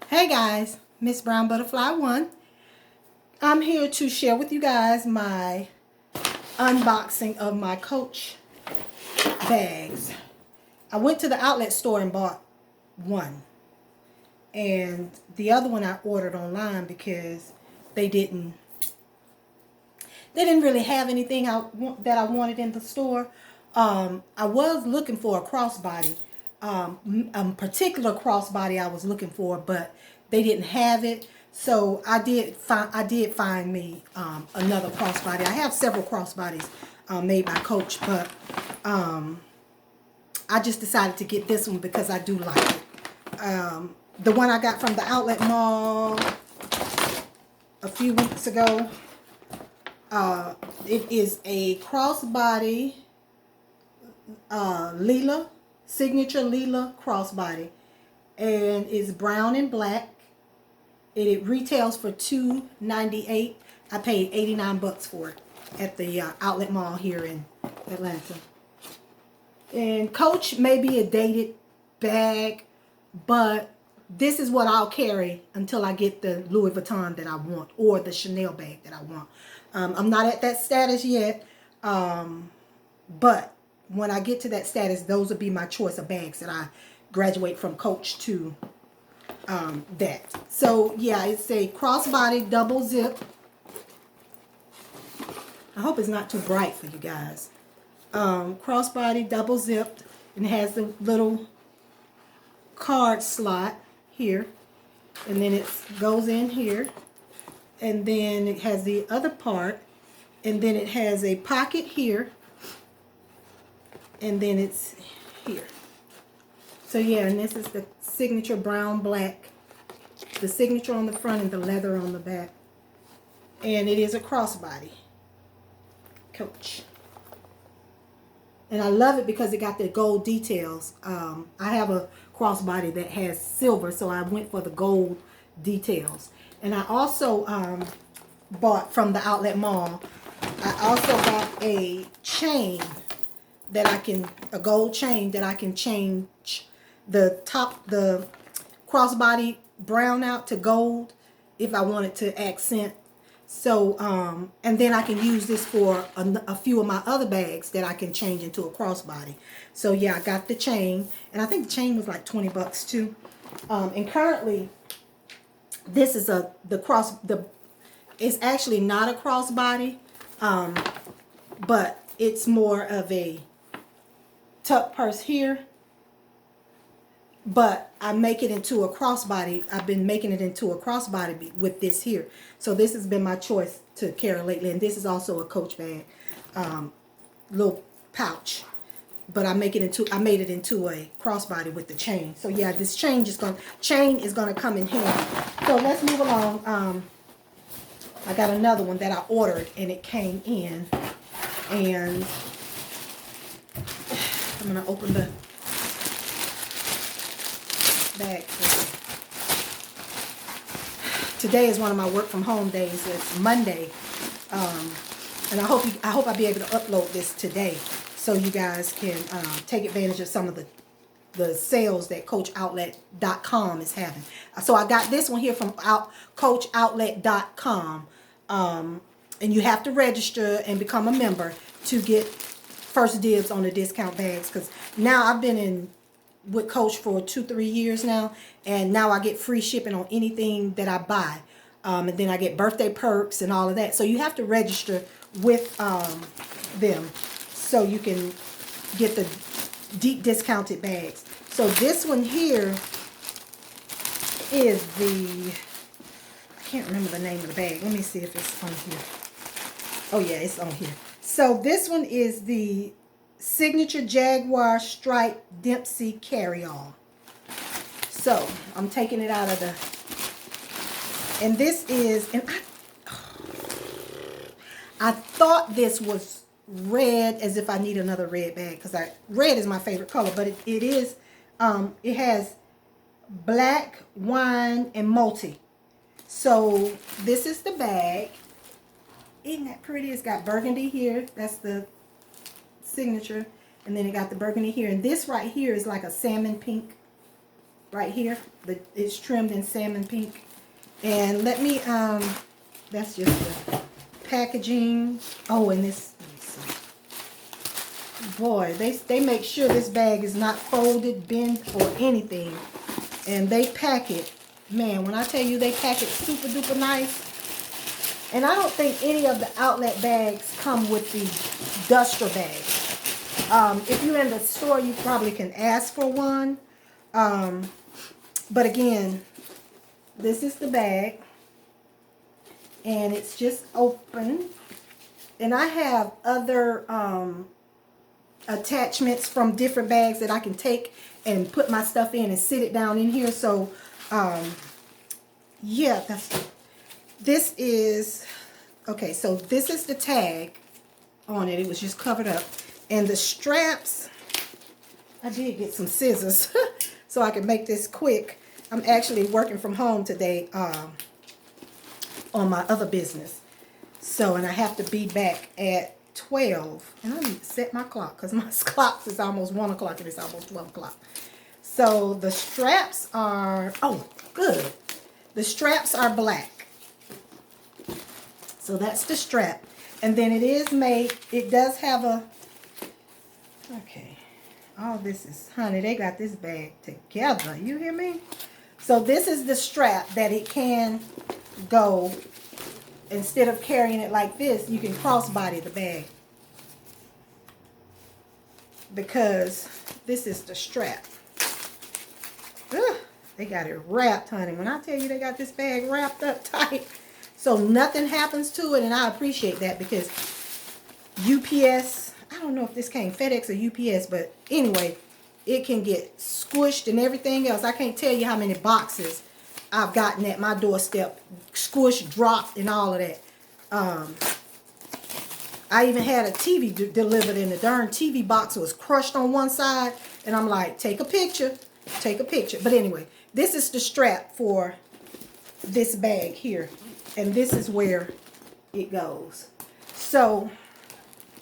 Hey guys, Miss Brown Butterfly 1. I'm here to share with you guys my unboxing of my Coach bags. I went to the outlet store and bought one. And the other one I ordered online because they didn't really have anything that I wanted in the store. I was looking for a crossbody. A particular crossbody I was looking for, but they didn't have it. So I did find me another crossbody. I have several crossbodies made by Coach, but I just decided to get this one because I do like it. The one I got from the outlet mall a few weeks ago, it is a crossbody Lila, signature Lila crossbody, and it's brown and black. It retails for $2.98. I paid 89 bucks for it at the outlet mall here in Atlanta. And Coach may be a dated bag, but this is what I'll carry until I get the Louis Vuitton that I want or the Chanel bag that I want. I'm not at that status yet, but when I get to that status, those will be my choice of bags that I graduate from Coach to that. So yeah, it's a crossbody double zip. I hope it's not too bright for you guys. Crossbody double zipped, and it has the little card slot here, and then it goes in here, and then it has the other part, and then it has a pocket here, and then it's here. So yeah, and this is the signature brown black, the signature on the front and the leather on the back, and it is a crossbody Coach. And I love it because it got the gold details. I have a crossbody that has silver, so I went for the gold details. And I also bought from the outlet mall, I also got a chain that a gold chain that I can change the crossbody brown out to gold if I wanted to accent. So, and then I can use this for a few of my other bags that I can change into a crossbody. So yeah, I got the chain, and I think the chain was like 20 bucks too. And currently, this is it's actually not a crossbody, but it's more of a tuck purse here. But I make it into a crossbody. I've been making it into a crossbody with this here. So this has been my choice to carry lately. And this is also a Coach bag, little pouch. But I made it into a crossbody with the chain. So yeah, this chain is gonna come in handy. So let's move along. I got another one that I ordered and it came in, and I'm gonna open the bag for you. Today is one of my work from home days. It's Monday, and I hope I'll be able to upload this today so you guys can take advantage of some of the sales that CoachOutlet.com is having. So I got this one here from CoachOutlet.com, and you have to register and become a member to get first dibs on the discount bags. Because now I've been with Coach for 2-3 years now, and now I get free shipping on anything that I buy, and then I get birthday perks and all of that. So you have to register with them so you can get the deep discounted bags. So this one here is I can't remember the name of the bag. Let me see if it's on here. Oh yeah, it's on here. So this one is the signature Jaguar Stripe Dempsey Carryall. So I'm taking it out of and this is, and I thought this was red, as if I need another red bag, because red is my favorite color, but it is, it has black, wine, and multi. So this is the bag. Isn't that pretty? It's got burgundy here. That's the signature, and then it got the burgundy here, and this right here is like a salmon pink. right here. It's trimmed in salmon pink. And let me, that's just the packaging. Oh, and this, let me see. Boy, they make sure this bag is not folded, bent, or anything. And they pack it. Man, when I tell you they pack it super duper nice. And I don't think any of the outlet bags come with the duster bag. If you're in the store, you probably can ask for one. But again, this is the bag. And it's just open. And I have other attachments from different bags that I can take and put my stuff in and sit it down in here. So, yeah, this is, okay, so this is the tag on it. It was just covered up. And the straps, I did get some scissors so I can make this quick. I'm actually working from home today on my other business. So, and I have to be back at 12. And I need to set my clock because my clock is almost 1 o'clock and it's almost 12 o'clock. So the straps are, oh, good. The straps are black. So that's the strap. And then it is made, it does have a, okay. All this is, honey, they got this bag together. You hear me? So this is the strap that it can go, instead of carrying it like this, you can crossbody the bag. Because this is the strap. Ugh, they got it wrapped, honey. When I tell you they got this bag wrapped up tight, so nothing happens to it, and I appreciate that because UPS, I don't know if this came FedEx or UPS, but anyway, it can get squished and everything else. I can't tell you how many boxes I've gotten at my doorstep, squished, dropped, and all of that. I even had a TV delivered, and the darn TV box was crushed on one side, and I'm like, take a picture, take a picture. But anyway, this is the strap for this bag here, and this is where it goes. So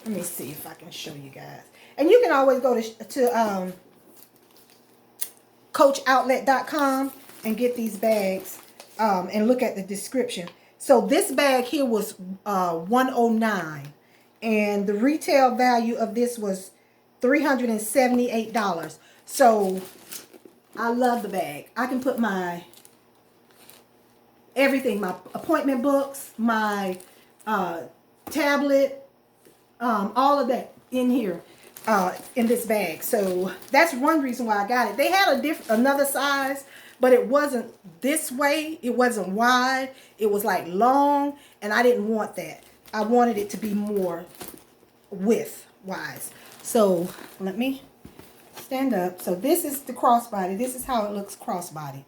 let me see if I can show you guys. And you can always go to coachoutlet.com and get these bags and look at the description. So this bag here was $109, and the retail value of this was $378. So I love the bag. I can put my everything, my appointment books, my tablet, all of that in here in this bag. So that's one reason why I got it. They had another size, but it wasn't this way. It wasn't wide. It was like long, and I didn't want that. I wanted it to be more width-wise. So let me stand up. So this is the crossbody. This is how it looks crossbody.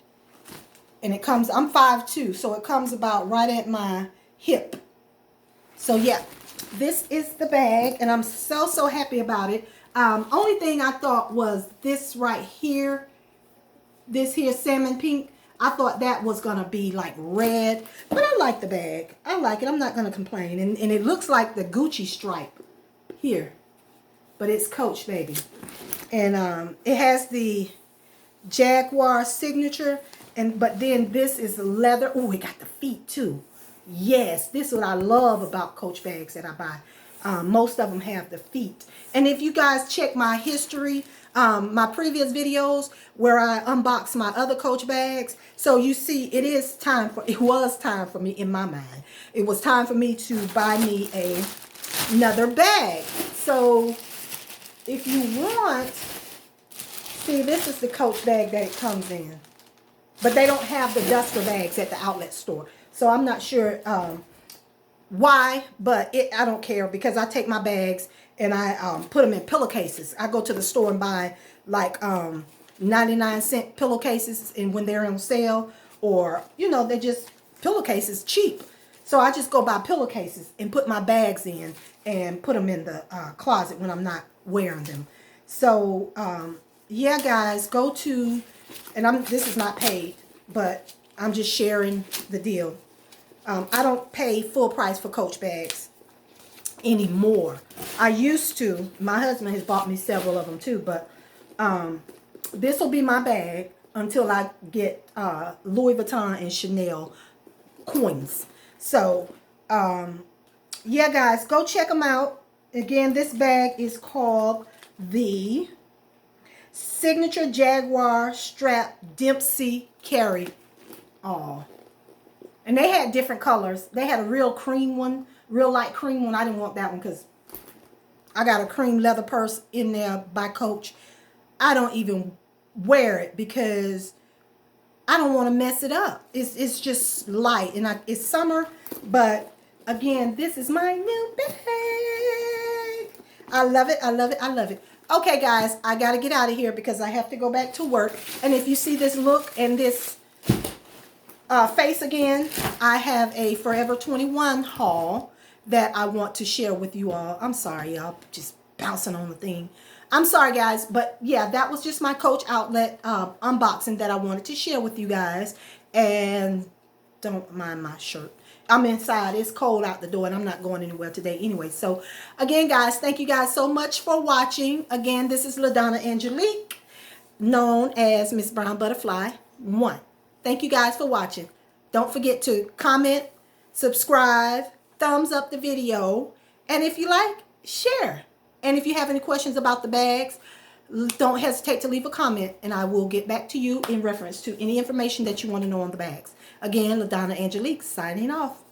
And it comes, I'm 5'2", so it comes about right at my hip. So yeah, this is the bag, and I'm so happy about it. Only thing I thought was this right here, this here salmon pink. I thought that was gonna be like red, but I like the bag. I like it. I'm not gonna complain. And it looks like the Gucci stripe here, but it's Coach, baby. And it has the Jaguar signature, but then this is leather. Oh, it got the feet too. Yes, this is what I love about Coach bags that I buy. Most of them have the feet. And if you guys check my history, my previous videos where I unboxed my other Coach bags, so you see it was time for me in my mind. It was time for me to buy me another bag. So if you want, see, this is the Coach bag that it comes in. But they don't have the duster bags at the outlet store. So I'm not sure why, but I don't care, because I take my bags and I put them in pillowcases. I go to the store and buy like 99-cent pillowcases, and when they're on sale, or you know, they're just pillowcases cheap. So I just go buy pillowcases and put my bags in and put them in the closet when I'm not wearing them. So yeah, guys, go to, and this is not paid, but I'm just sharing the deal. I don't pay full price for Coach bags anymore. I used to. My husband has bought me several of them too, but this will be my bag until I get Louis Vuitton and Chanel coins. So, yeah, guys, go check them out. Again, this bag is called the Signature Jaguar Strap Dempsey Carryall. And they had different colors. They had a real cream one, real light cream one. I didn't want that one because I got a cream leather purse in there by Coach. I don't even wear it because I don't want to mess it up. It's just light, and it's summer. But again, this is my new bag. I love it. I love it. I love it. Okay, guys, I got to get out of here because I have to go back to work. And if you see this look and this face again, I have a Forever 21 haul that I want to share with you all. I'm sorry, y'all, just bouncing on the thing. I'm sorry, guys, but yeah, that was just my Coach outlet unboxing that I wanted to share with you guys. And don't mind my shirt. I'm inside. It's cold out the door, and I'm not going anywhere today anyway. So, again, guys, thank you guys so much for watching. Again, this is LaDonna Angelique, known as Miss Brown Butterfly 1. Thank you guys for watching. Don't forget to comment, subscribe, thumbs up the video, and if you like, share. And if you have any questions about the bags, don't hesitate to leave a comment, and I will get back to you in reference to any information that you want to know on the bags. Again, LaDonna Angelique signing off.